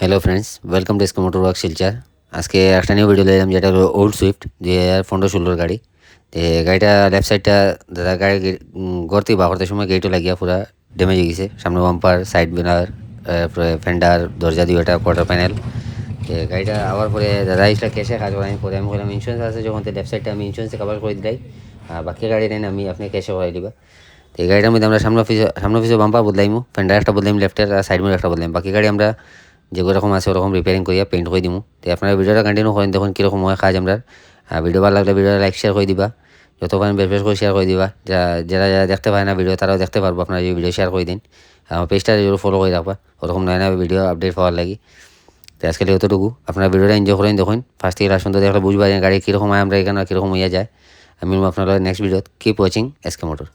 Hello friends, welcome to SK motor work Silchar. আজকে একটা new video নিলাম, যেটা হলো ওল্ড সুইফট 2015-16 গাড়ি। তো গাড়িটা লেফট সাইডটা দাদা গাড়ি গড়তে বা করতে সময় গেটও লাগিয়া পুরা ড্যামেজ হয়ে গেছে। সামনে বাম্পার, সাইড বেনার, ফেন্ডার, দরজা দিয়ে ওটা কোয়ার্টার প্যানেল। তো গাড়িটা আবার পরে দাদা ইসলা ক্যাশে কাজ করাই, পরে আমি বললাম ইন্স্যুরেন্স আছে যখন, লেফট সাইডটা আমি ইন্স্যুরেন্সে কভার করে দিলাই, আর বাকি গাড়ি নেন আমি আপনি ক্যাশে করাই দিবা। তো এই গাড়িটার মধ্যে আমরা সামনে অফিসে বাম্পার বদলাইমু, ফেন্ডার একটা বদলাইম, লেফটের সাইড মিরর একটা বদলাইম। বাকি গাড়ি আমরা যেরকম আছে ওরকম রিপেয়ারিং করিয়া পেন্ট করে দিমু। তো আপনারা ভিডিওটা কন্টিনিউ করেন, দেখুন কীরকম হয় কাজ আমরা। ভিডিও ভালো লাগলে ভিডিওটা লাইক শেয়ার করে দিবা, যতক্ষণ বেশ বেশ করে শেয়ার করে দিবা। যারা যারা দেখতে পায় না ভিডিও, তারাও দেখতে পারবো আপনারা যদি ভিডিও শেয়ার করে দিন। আমার পেজটা যদি ফলো করে রাখবা, ওরকম নয় না ভিডিও আপডেট পাওয়ার লাগি। তো আজকে এতটুকু, আপনারা ভিডিওটা এনজয় করেন, দেখুন ফার্স্ট থেকে লাস্ট পর্যন্ত দেখলে বুঝবা যে গাড়ি কীরকম হয়, আমরা এখানে কীরকম হইয়া যায়। আমি আপনার next video keep watching SK motor.